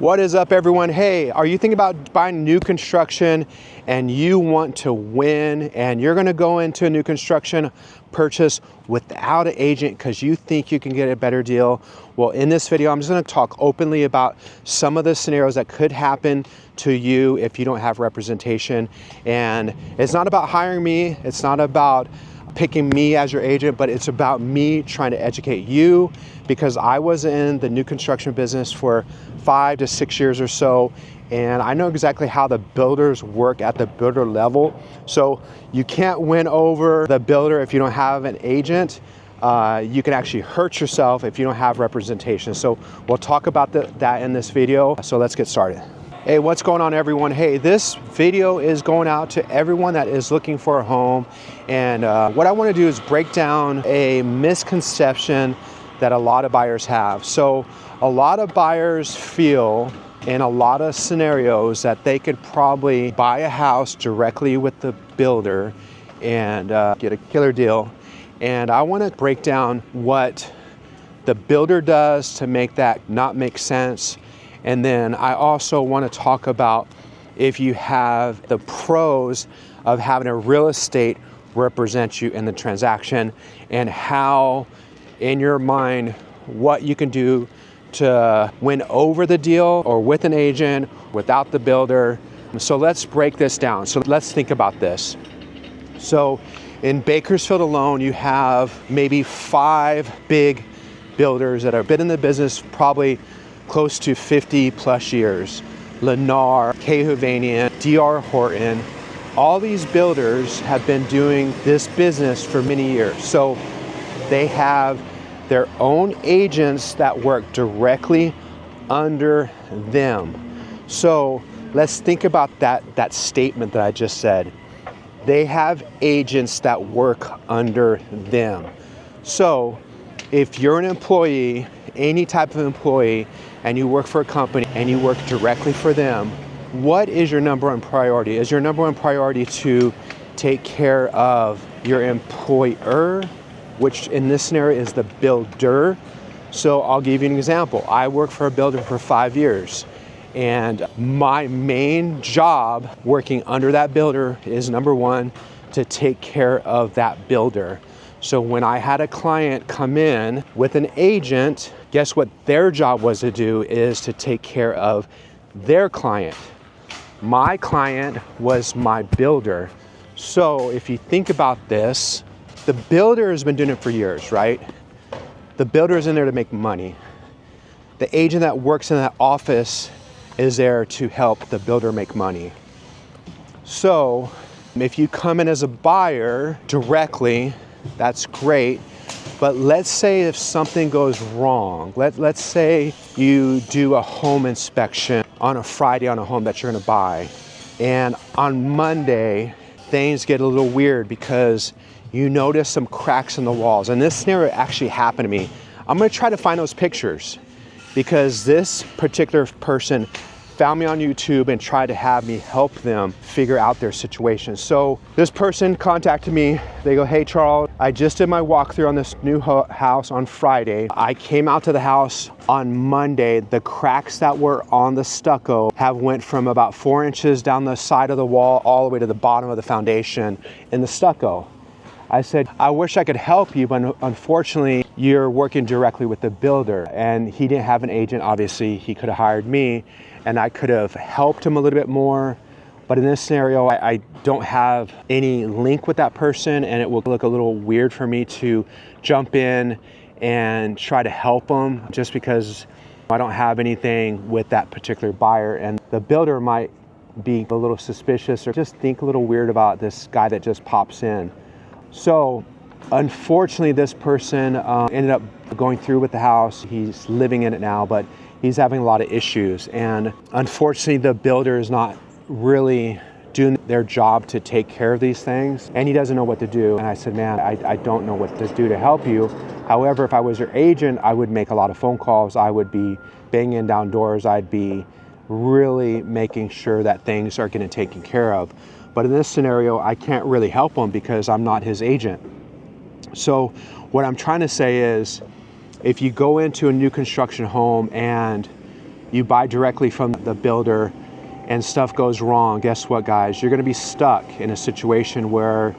What is up, everyone? Hey, are you thinking about buying new construction and you want to win and you're going to go into a new construction purchase without an agent because you think you can get a better deal? Well, in this video, I'm just going to talk openly about some of the scenarios that could happen to you if you don't have representation. And it's not about hiring me. It's not about picking me as your agent, but it's about me trying to educate you, because I was in the new construction business for 5 to 6 years or so, and I know exactly how the builders work at the builder level. So you can't win over the builder if you don't have an agent. You can actually hurt yourself if you don't have representation. So we'll talk about that in this video. So let's get started. Hey, what's going on, everyone? Hey, this video is going out to everyone that is looking for a home. And what I want to do is break down a misconception that a lot of buyers have. So a lot of buyers feel in a lot of scenarios that they could probably buy a house directly with the builder and get a killer deal. And I want to break down what the builder does to make that not make sense. And then I also want to talk about if you have the pros of having a real estate represent you in the transaction, and how, in your mind, what you can do to win over the deal or with an agent, without the builder. So let's break this down. So let's think about this. So in Bakersfield alone, you have maybe 5 big builders that have been in the business probably close to 50 plus years. Lennar, K. Hovnanian, D.R. Horton. All these builders have been doing this business for many years. So they have their own agents that work directly under them. So let's think about that statement that I just said. They have agents that work under them. So if you're an employee, any type of employee, and you work for a company and you work directly for them, what is your number one priority? Is your number one priority to take care of your employer, which in this scenario is the builder? So I'll give you an example. I worked for a builder for 5 years, and my main job working under that builder is, number one, to take care of that builder. So when I had a client come in with an agent, guess what their job was to do is to take care of their client. My client was my builder. So if you think about this, the builder has been doing it for years, right? The builder is in there to make money. The agent that works in that office is there to help the builder make money. So if you come in as a buyer directly, that's great. But let's say if something goes wrong, let's say you do a home inspection on a Friday on a home that you're gonna buy, and on Monday, things get a little weird because you notice some cracks in the walls. And this scenario actually happened to me. I'm gonna try to find those pictures because this particular person found me on YouTube and tried to have me help them figure out their situation. So this person contacted me. They go, "Hey Charles, I just did my walkthrough on this new house on Friday. I came out to the house on Monday. The cracks that were on the stucco have went from about 4 inches down the side of the wall all the way to the bottom of the foundation in the stucco." I said, "I wish I could help you, but unfortunately, you're working directly with the builder." And he didn't have an agent, obviously. He could have hired me, and I could have helped him a little bit more. But in this scenario, I don't have any link with that person, and it will look a little weird for me to jump in and try to help them just because I don't have anything with that particular buyer. And the builder might be a little suspicious or just think a little weird about this guy that just pops in. So unfortunately, this person ended up going through with the house. He's living in it now, but he's having a lot of issues. And unfortunately, the builder is not really doing their job to take care of these things, and he doesn't know what to do. And I said, "Man, I don't know what to do to help you. However, if I was your agent, I would make a lot of phone calls. I would be banging down doors. I'd be really making sure that things are getting taken care of. But in this scenario, I can't really help him because I'm not his agent." So what I'm trying to say is, if you go into a new construction home and you buy directly from the builder and stuff goes wrong, guess what, guys? You're gonna be stuck in a situation where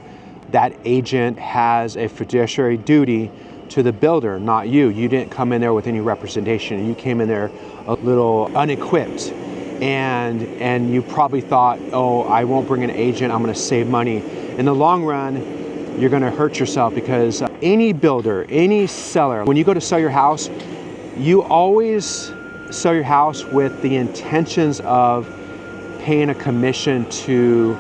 that agent has a fiduciary duty to the builder, not you. You didn't come in there with any representation. You came in there a little unequipped, and you probably thought, oh, I won't bring an agent, I'm gonna save money. In the long run, you're gonna hurt yourself, because any builder, any seller, when you go to sell your house, you always sell your house with the intentions of paying a commission to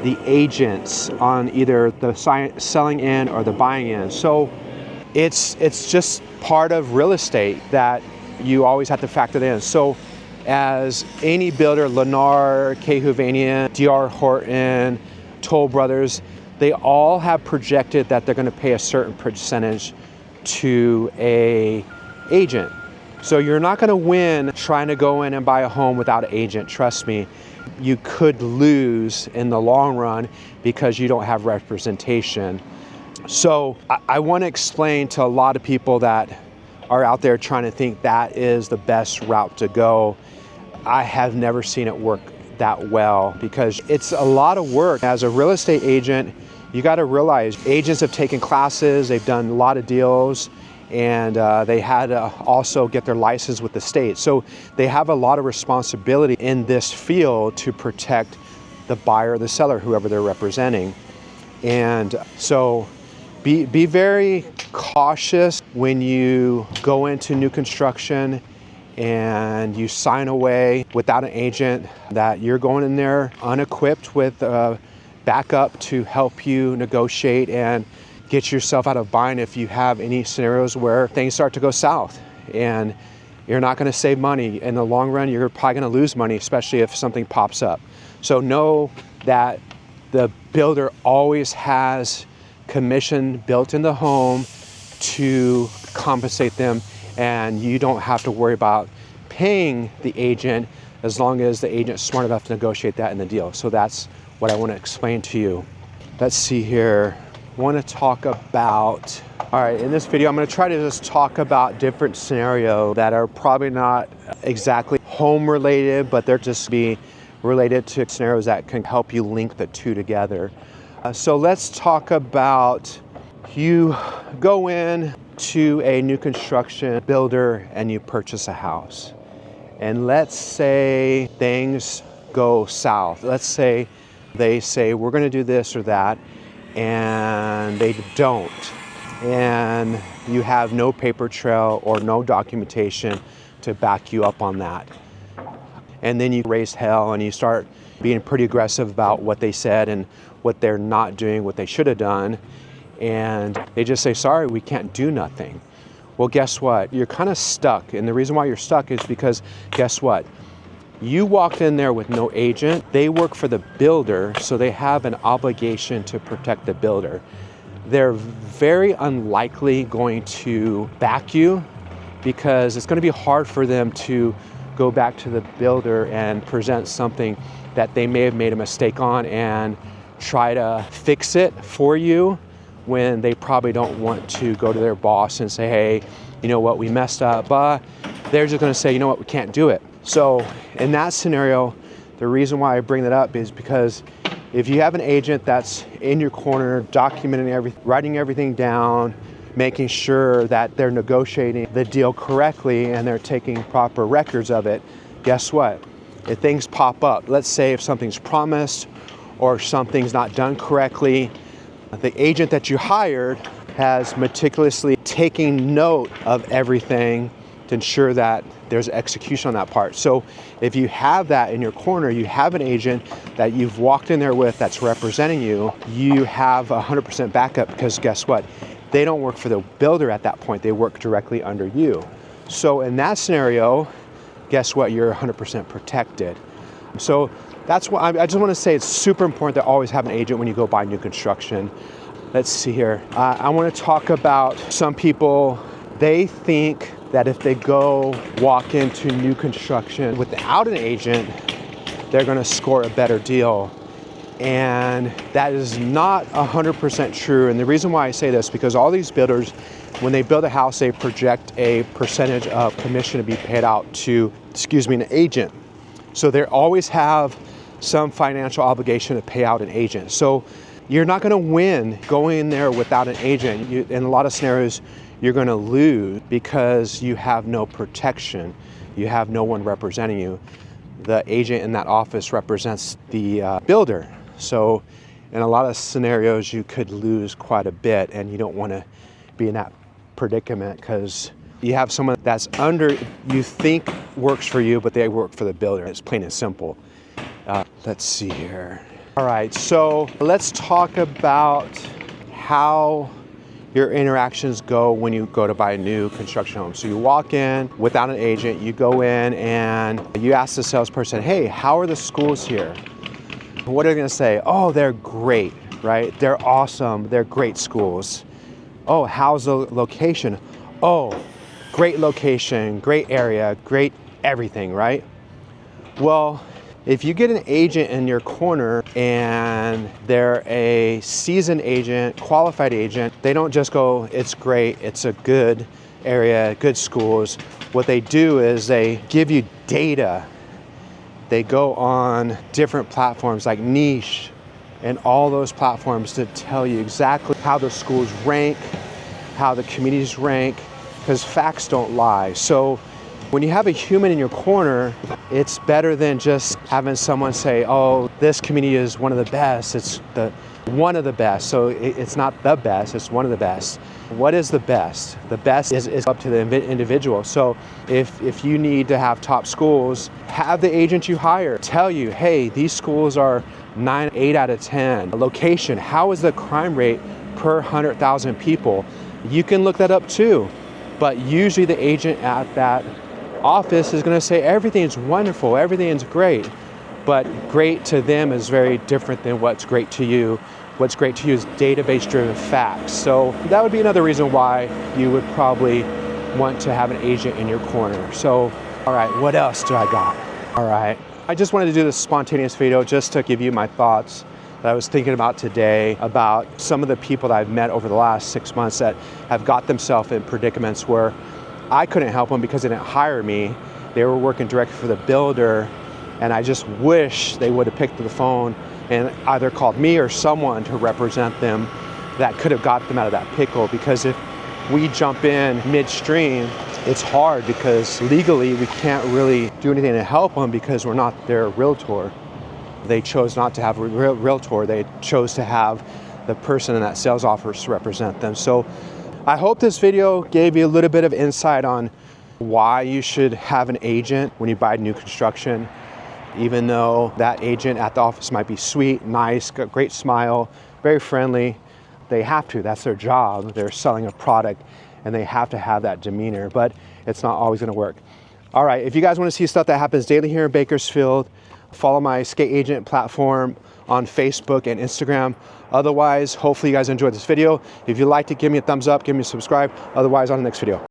the agents on either the selling end or the buying end. So it's just part of real estate that you always have to factor in. So as any builder, Lennar, K. Hovnanian, D.R. Horton, Toll Brothers, they all have projected that they're going to pay a certain percentage to a agent. So you're not going to win trying to go in and buy a home without an agent. Trust me, you could lose in the long run because you don't have representation. So I want to explain to a lot of people that are out there trying to think that is the best route to go. I have never seen it work that well, because it's a lot of work. As a real estate agent, you got to realize agents have taken classes, they've done a lot of deals, and they had to also get their license with the state. So they have a lot of responsibility in this field to protect the buyer or the seller, whoever they're representing. And so be very cautious when you go into new construction and you sign away without an agent, that you're going in there unequipped with backup to help you negotiate and get yourself out of bind if you have any scenarios where things start to go south, and you're not going to save money. In the long run, you're probably going to lose money, especially if something pops up. So know that the builder always has commission built in the home to compensate them, and you don't have to worry about paying the agent as long as the agent's smart enough to negotiate that in the deal. So that's what I want to explain to you. Let's see here. Want to talk about, all right, in this video I'm going to try to just talk about different scenarios that are probably not exactly home related, but they're just be related to scenarios that can help you link the two together. So let's talk about, you go in to a new construction builder and you purchase a house, and let's say things go south. Let's say they say we're going to do this or that, and they don't, and you have no paper trail or no documentation to back you up on that. And then you raise hell and you start being pretty aggressive about what they said and what they're not doing, what they should have done, and they just say, sorry, we can't do nothing. Well, guess what? You're kind of stuck, and the reason why you're stuck is because, guess what? You walked in there with no agent. They work for the builder, so they have an obligation to protect the builder. They're very unlikely going to back you, because it's going to be hard for them to go back to the builder and present something that they may have made a mistake on and try to fix it for you, when they probably don't want to go to their boss and say, hey, you know what, we messed up. They're just going to say, you know what, we can't do it. So in that scenario, the reason why I bring that up is because if you have an agent that's in your corner, documenting everything, writing everything down, making sure that they're negotiating the deal correctly and they're taking proper records of it, guess what? If things pop up, let's say if something's promised or something's not done correctly, the agent that you hired has meticulously taken note of everything to ensure that there's execution on that part. So if you have that in your corner, you have an agent that you've walked in there with that's representing you, you have 100% backup, because guess what? They don't work for the builder at that point, they work directly under you. So in that scenario, guess what? You're 100% protected. So that's why I just want to say it's super important to always have an agent when you go buy new construction. Let's see here. I want to talk about some people, they think that if they go walk into new construction without an agent, they're going to score a better deal. And that is not 100% true. And the reason why I say this, because all these builders, when they build a house, they project a percentage of commission to be paid out to, an agent. So they always have some financial obligation to pay out an agent. So you're not going to win going in there without an agent. In a lot of scenarios, you're going to lose because you have no protection. You have no one representing you. The agent in that office represents the builder. So in a lot of scenarios, you could lose quite a bit, and you don't want to be in that predicament because you have someone that's you think works for you, but they work for the builder. It's plain and simple. Let's see here. All right, so let's talk about how your interactions go when you go to buy a new construction home. So you walk in without an agent, you go in and you ask the salesperson, hey, how are the schools here? What are they gonna say? Oh, they're great, right? They're awesome, they're great schools. Oh, how's the location? Oh, great location, great area, great everything, right? Well, if you get an agent in your corner and they're a seasoned agent, qualified agent, they don't just go, it's great, it's a good area, good schools. What they do is they give you data. They go on different platforms like Niche and all those platforms to tell you exactly how the schools rank, how the communities rank, because facts don't lie. So when you have a human in your corner, it's better than just having someone say, oh, this community is one of the best. It's one of the best. So it's not the best, it's one of the best. What is the best? The best is up to the individual. So if you need to have top schools, have the agent you hire tell you, hey, these schools are 9, 8 out of 10. Location, how is the crime rate per 100,000 people? You can look that up too. But usually the agent at that office is going to say everything's wonderful, everything's great, but great to them is very different than what's great to you. What's great to you is database driven facts. So that would be another reason why you would probably want to have an agent in your corner. So, all right, what else do I got? All right, I just wanted to do this spontaneous video just to give you my thoughts that I was thinking about today about some of the people that I've met over the last 6 months that have got themselves in predicaments where I couldn't help them because they didn't hire me. They were working directly for the builder, and I just wish they would have picked up the phone and either called me or someone to represent them that could have got them out of that pickle. Because if we jump in midstream, it's hard because legally we can't really do anything to help them because we're not their realtor. They chose not to have a realtor. They chose to have the person in that sales office represent them. So I hope this video gave you a little bit of insight on why you should have an agent when you buy new construction. Even though that agent at the office might be sweet, nice, got a great smile, very friendly, they have to, that's their job. They're selling a product and they have to have that demeanor, but it's not always gonna work. All right, if you guys wanna see stuff that happens daily here in Bakersfield, follow my Skate Agent platform on Facebook and Instagram. Otherwise, hopefully you guys enjoyed this video. If you liked it, give me a thumbs up, give me a subscribe. Otherwise, on the next video.